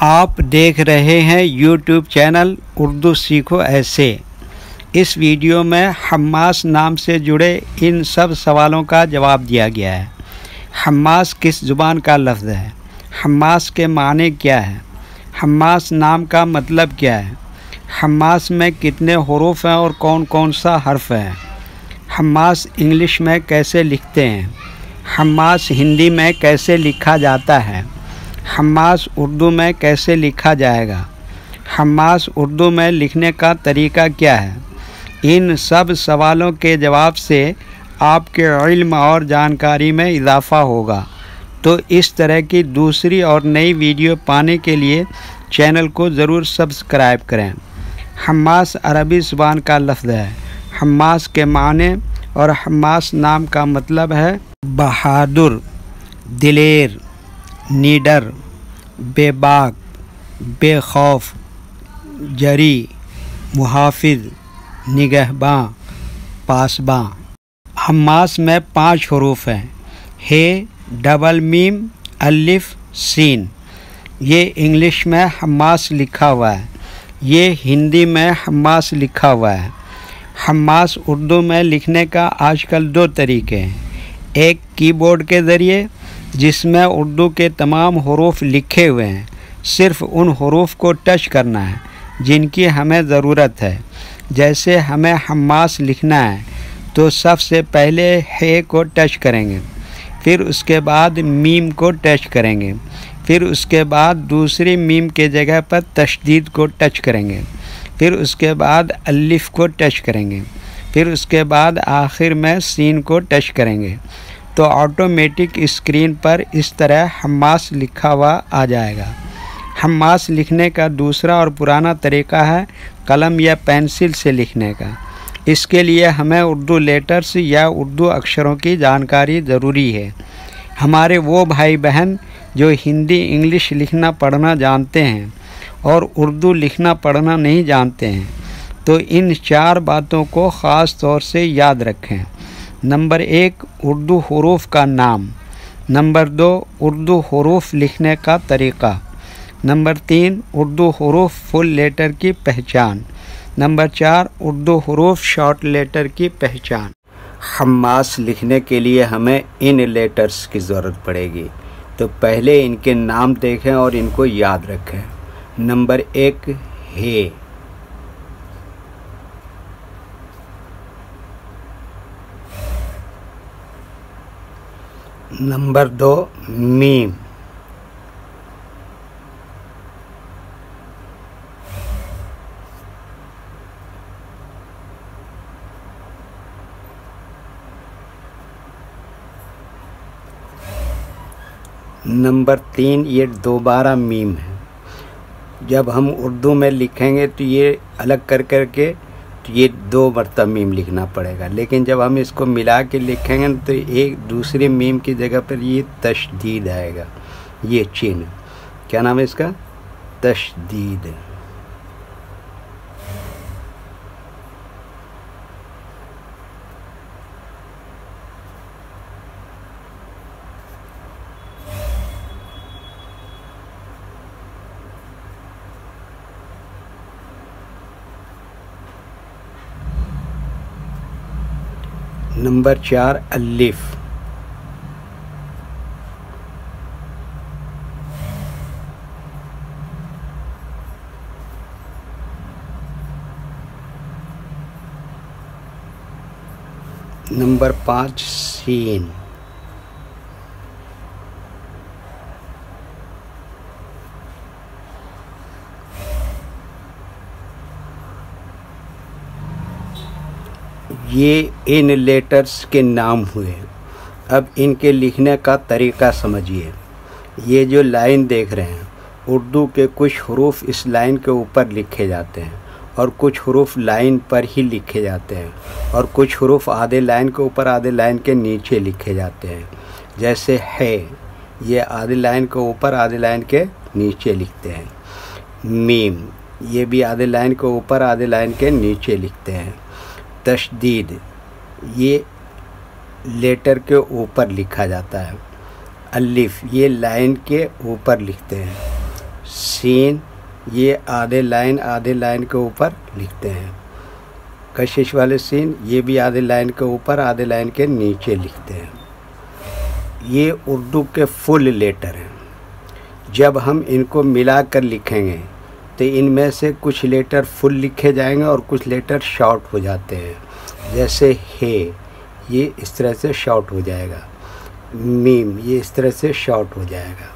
आप देख रहे हैं यूट्यूब चैनल उर्दू सीखो ऐसे। इस वीडियो में हम्मास नाम से जुड़े इन सब सवालों का जवाब दिया गया है। हम्मास किस ज़ुबान का लफ्ज़ है? हम्मास के माने क्या है? हम्मास नाम का मतलब क्या है? हम्मास में कितने हुरूफ हैं और कौन कौन सा हर्फ है? हम्मास इंग्लिश में कैसे लिखते हैं? हम्मास हिंदी में कैसे लिखा जाता है? हम्मास उर्दू में कैसे लिखा जाएगा? हम्मास उर्दू में लिखने का तरीका क्या है? इन सब सवालों के जवाब से आपके इल्म और जानकारी में इजाफ़ा होगा। तो इस तरह की दूसरी और नई वीडियो पाने के लिए चैनल को ज़रूर सब्सक्राइब करें। हम्मास अरबी ज़ुबान का लफ्ज़ है। हम्मास के माने और हम्मास नाम का मतलब है बहादुर, दिलेर, निडर, बेबाक, बेखौफ, जरी, मुहाफिज, निगहबां, पासबां। हम्मास में 5 हुरूफ हैं। हे, डबल मीम, अलिफ, सीन। ये इंग्लिश में हम्मास लिखा हुआ है। ये हिंदी में हम्मास लिखा हुआ है। हम्मास उर्दू में लिखने का आजकल 2 तरीके हैं। एक कीबोर्ड के ज़रिए, जिसमें उर्दू के तमाम हुरूफ लिखे हुए हैं। सिर्फ़ उन हुरूफ को टच करना है जिनकी हमें ज़रूरत है। जैसे हमें हम्मास लिखना है तो सबसे पहले हे को टच करेंगे, फिर उसके बाद मीम को टच करेंगे, फिर उसके बाद दूसरी मीम के जगह पर तशदीद को टच करेंगे, फिर उसके बाद अलिफ को टच करेंगे, फिर उसके बाद आखिर में सीन को टच करेंगे। तो ऑटोमेटिक स्क्रीन पर इस तरह हम्मास लिखा हुआ आ जाएगा। हम्मास लिखने का दूसरा और पुराना तरीका है कलम या पेंसिल से लिखने का। इसके लिए हमें उर्दू लेटर्स या उर्दू अक्षरों की जानकारी ज़रूरी है। हमारे वो भाई बहन जो हिंदी इंग्लिश लिखना पढ़ना जानते हैं और उर्दू लिखना पढ़ना नहीं जानते हैं, तो इन 4 बातों को ख़ास तौर से याद रखें। नंबर 1, उर्दू हुरूफ का नाम। नंबर 2, उर्दू हुरूफ लिखने का तरीका। नंबर 3, उर्दू हुरूफ फुल लेटर की पहचान। नंबर 4, उर्दू हुरूफ शॉर्ट लेटर की पहचान। हम्मास लिखने के लिए हमें इन लेटर्स की ज़रूरत पड़ेगी। तो पहले इनके नाम देखें और इनको याद रखें। नंबर 1, हे। नंबर 2, मीम। नंबर 3, ये दोबारा मीम है। जब हम उर्दू में लिखेंगे तो ये अलग कर के तो ये 2 मरतबा मीम लिखना पड़ेगा, लेकिन जब हम इसको मिला के लिखेंगे तो एक दूसरे मीम की जगह पर ये तशदीद आएगा। ये चिन्ह क्या नाम है इसका? तशदीद। नंबर 4, अलिफ। नंबर 5, सीन। ये इन लेटर्स के नाम हुए। अब इनके लिखने का तरीका समझिए। ये जो लाइन देख रहे हैं, उर्दू के कुछ हुरूफ इस लाइन के ऊपर लिखे जाते हैं और कुछ हुरूफ लाइन पर ही लिखे जाते हैं और कुछ हुरूफ आधे लाइन के ऊपर आधे लाइन के नीचे लिखे जाते हैं। जैसे है, ये आधे लाइन के ऊपर आधे लाइन के नीचे लिखते हैं। मीम, ये भी आधे लाइन के ऊपर आधे लाइन के नीचे लिखते हैं। तशदीद, ये लेटर के ऊपर लिखा जाता है। अलिफ, ये लाइन के ऊपर लिखते हैं। सीन ये आधे लाइन के ऊपर लिखते हैं। कशिश वाले सीन ये भी आधे लाइन के ऊपर आधे लाइन के नीचे लिखते हैं। ये उर्दू के फुल लेटर हैं। जब हम इनको मिलाकर लिखेंगे तो इनमें से कुछ लेटर फुल लिखे जाएंगे और कुछ लेटर शॉर्ट हो जाते हैं। जैसे हे ये इस तरह से शॉर्ट हो जाएगा, मीम ये इस तरह से शॉर्ट हो जाएगा,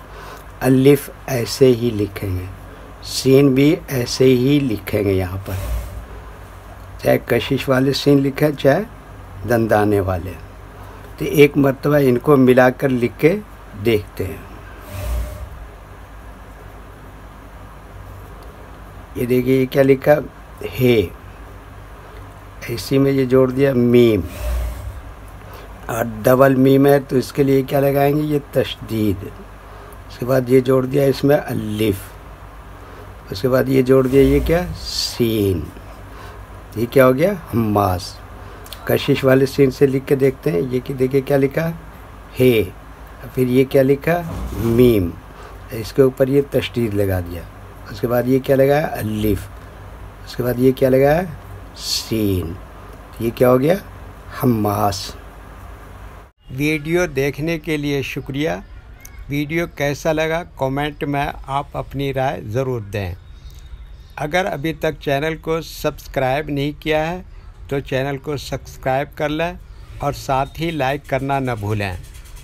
अलिफ ऐसे ही लिखेंगे, सीन भी ऐसे ही लिखेंगे। यहाँ पर चाहे कशिश वाले सीन लिखे चाहे दंदाने वाले। तो एक मर्तबा इनको मिलाकर लिख के देखते हैं। ये देखिए ये क्या लिखा, हे, इसी में ये जोड़ दिया मीम, और डबल मीम है तो इसके लिए क्या लगाएंगे, ये तशदीद। उसके बाद ये जोड़ दिया इसमें अलिफ, उसके बाद ये जोड़ दिया ये क्या, सीन। ये क्या हो गया, हम्मास। कशिश वाले सीन से लिख के देखते हैं। ये कि देखिए क्या लिखा, हे, फिर ये क्या लिखा, मीम, इसके ऊपर ये तशदीद लगा दिया। उसके बाद ये क्या लगाया, अलिफ, उसके बाद ये क्या लगाया, सीन। ये क्या हो गया, हम्मास। वीडियो देखने के लिए शुक्रिया। वीडियो कैसा लगा कमेंट में आप अपनी राय ज़रूर दें। अगर अभी तक चैनल को सब्सक्राइब नहीं किया है तो चैनल को सब्सक्राइब कर लें और साथ ही लाइक करना न भूलें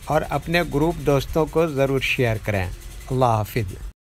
और अपने ग्रुप दोस्तों को ज़रूर शेयर करें। अल्लाह हाफिज़।